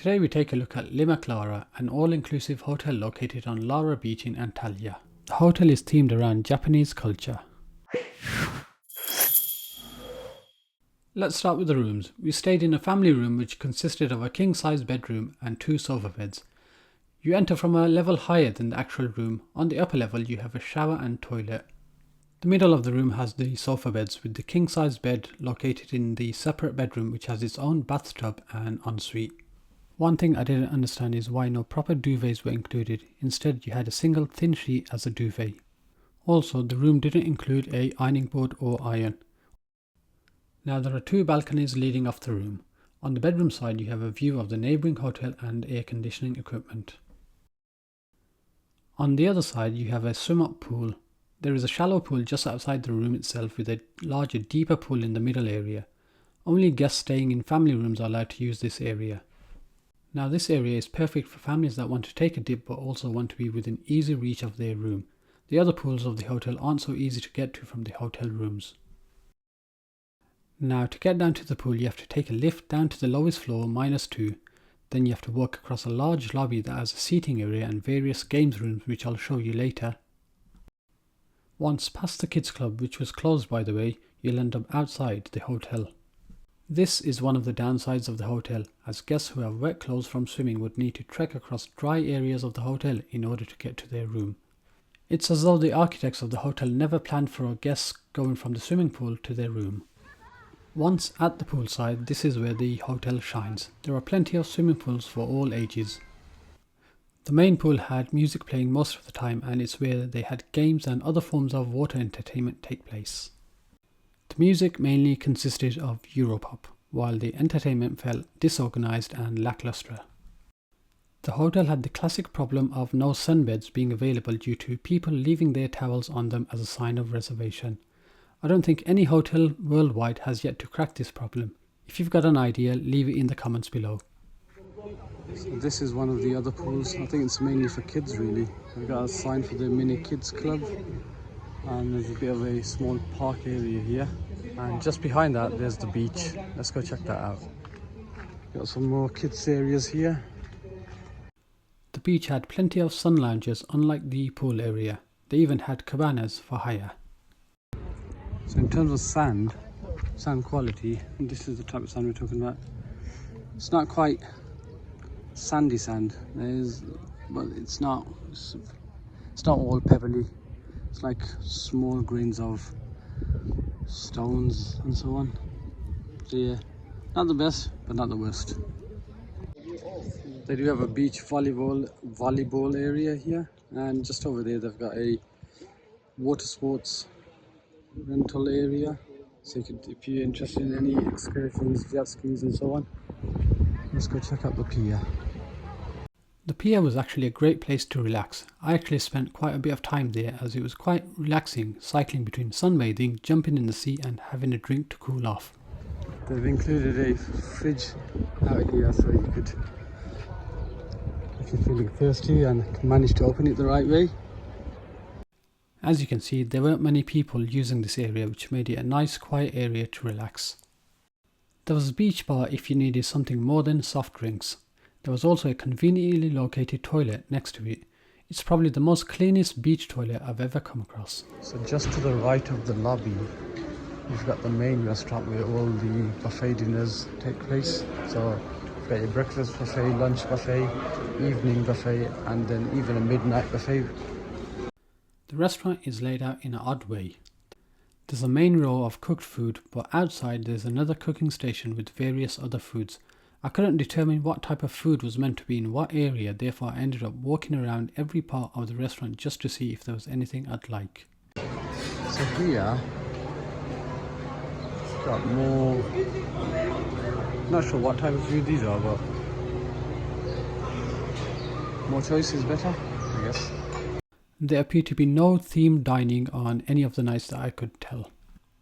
Today we take a look at Limak Lara, an all-inclusive hotel located on Lara beach in Antalya. The hotel is themed around Japanese culture. Let's start with the rooms. We stayed in a family room which consisted of a king-size bedroom and 2 sofa beds. You enter from a level higher than the actual room. On the upper level you have a shower and toilet. The middle of the room has the sofa beds with the king-size bed located in the separate bedroom which has its own bathtub and ensuite. One thing I didn't understand is why no proper duvets were included. Instead you had a single thin sheet as a duvet. Also, the room didn't include a ironing board or iron. Now there are 2 balconies leading off the room. On the bedroom side you have a view of the neighbouring hotel and air conditioning equipment. On the other side you have a swim-up pool. There is a shallow pool just outside the room itself with a larger, deeper pool in the middle area. Only guests staying in family rooms are allowed to use this area. Now this area is perfect for families that want to take a dip but also want to be within easy reach of their room. The other pools of the hotel aren't so easy to get to from the hotel rooms. Now to get down to the pool you have to take a lift down to the lowest floor, -2. Then you have to walk across a large lobby that has a seating area and various games rooms which I'll show you later. Once past the kids club, which was closed by the way, you'll end up outside the hotel. This is one of the downsides of the hotel, as guests who have wet clothes from swimming would need to trek across dry areas of the hotel in order to get to their room. It's as though the architects of the hotel never planned for guests going from the swimming pool to their room. Once at the poolside, this is where the hotel shines. There are plenty of swimming pools for all ages. The main pool had music playing most of the time, and it's where they had games and other forms of water entertainment take place. The music mainly consisted of Europop, while the entertainment felt disorganized and lackluster. The hotel had the classic problem of no sunbeds being available due to people leaving their towels on them as a sign of reservation. I don't think any hotel worldwide has yet to crack this problem. If you've got an idea, leave it in the comments below. So this is one of the other pools. I think it's mainly for kids really. We've got a sign for the mini kids club, and there's a bit of a small park area here, and just behind that there's the beach. Let's go check that out. Got some more kids areas here. The beach had plenty of sun lounges unlike the pool area. They even had cabanas for hire. So in terms of sand quality, this is the type of sand we're talking about. It's not quite sandy sand, but it's not all pebbly. It's like small grains of stones and so on. So yeah, not the best but not the worst. They do have a beach volleyball area here, and just over there they've got a water sports rental area, so you could, if you're interested in any excursions, jet skis and so on. Let's go check out the pier. The pier was actually a great place to relax. I actually spent quite a bit of time there as it was quite relaxing, cycling between sunbathing, jumping in the sea and having a drink to cool off. They've included a fridge out here so you could, if you're feeling thirsty and can manage to open it the right way. As you can see, there weren't many people using this area, which made it a nice quiet area to relax. There was a beach bar if you needed something more than soft drinks. There was also a conveniently located toilet next to it. It's probably the most cleanest beach toilet I've ever come across. So just to the right of the lobby, you've got the main restaurant where all the buffet dinners take place. So you've got your breakfast buffet, lunch buffet, evening buffet, and then even a midnight buffet. The restaurant is laid out in an odd way. There's a main row of cooked food, but outside there's another cooking station with various other foods. I couldn't determine what type of food was meant to be in what area, therefore I ended up walking around every part of the restaurant just to see if there was anything I'd like. So here, got more, not sure what type of food these are, but more choice is better, I guess. There appeared to be no themed dining on any of the nights that I could tell.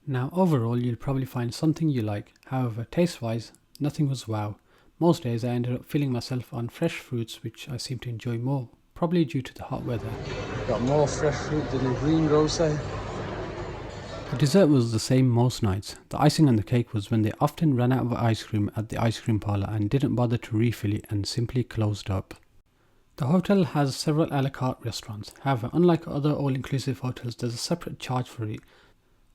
Now overall you'll probably find something you like, however taste wise nothing was wow. Most days I ended up filling myself on fresh fruits, which I seem to enjoy more, probably due to the hot weather. Got more fresh fruit than a greengrocer. The dessert was the same most nights. The icing on the cake was when they often ran out of ice cream at the ice cream parlour and didn't bother to refill it and simply closed up. The hotel has several a la carte restaurants. However, unlike other all-inclusive hotels, there's a separate charge for it.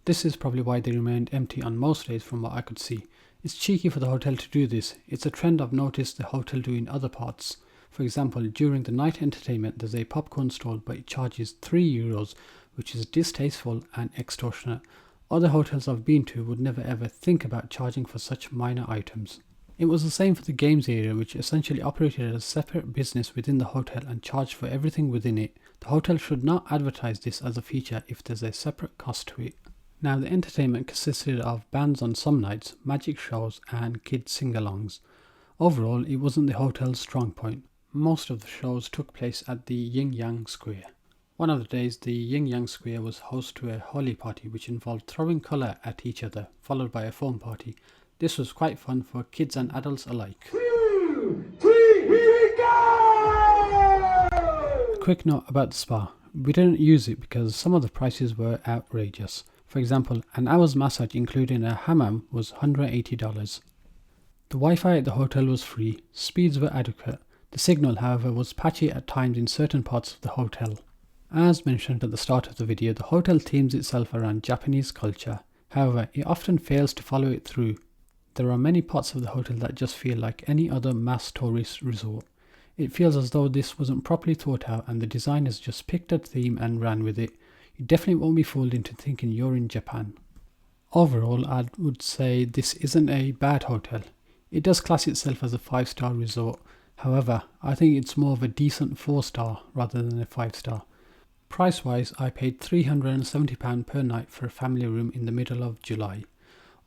This is probably why they remained empty on most days from what I could see. It's cheeky for the hotel to do this. It's a trend I've noticed the hotel do in other parts. For example, during the night entertainment there's a popcorn stall, but it charges €3, which is distasteful and extortionate. Other hotels I've been to would never ever think about charging for such minor items. It was the same for the games area, which essentially operated as a separate business within the hotel and charged for everything within it. The hotel should not advertise this as a feature if there's a separate cost to it. Now, the entertainment consisted of bands on some nights, magic shows and kids sing-alongs. Overall, it wasn't the hotel's strong point. Most of the shows took place at the Yin Yang Square. One of the days, the Yin Yang Square was host to a Holi party which involved throwing colour at each other, followed by a foam party. This was quite fun for kids and adults alike. 2, 3, here we go! A quick note about the spa. We didn't use it because some of the prices were outrageous. For example, an hour's massage including a hammam was $180. The Wi-Fi at the hotel was free, speeds were adequate. The signal, however, was patchy at times in certain parts of the hotel. As mentioned at the start of the video, the hotel themes itself around Japanese culture. However, it often fails to follow it through. There are many parts of the hotel that just feel like any other mass tourist resort. It feels as though this wasn't properly thought out and the designers just picked a theme and ran with it. You definitely won't be fooled into thinking you're in Japan. Overall, I would say this isn't a bad hotel. It does class itself as a 5-star resort. However, I think it's more of a decent 4-star rather than a 5-star. Price-wise, I paid £370 per night for a family room in the middle of July.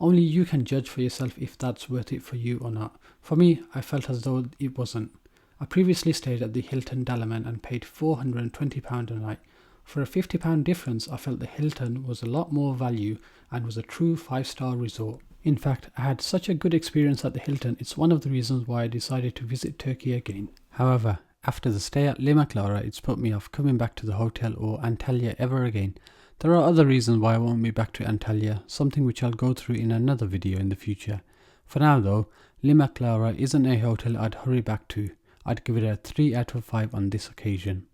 Only you can judge for yourself if that's worth it for you or not. For me, I felt as though it wasn't. I previously stayed at the Hilton Dalaman and paid £420 a night. For a £50 difference, I felt the Hilton was a lot more value and was a true 5-star resort. In fact, I had such a good experience at the Hilton, it's one of the reasons why I decided to visit Turkey again. However, after the stay at Limak Lara, it's put me off coming back to the hotel or Antalya ever again. There are other reasons why I won't be back to Antalya, something which I'll go through in another video in the future. For now though, Limak Lara isn't a hotel I'd hurry back to. I'd give it a 3 out of 5 on this occasion.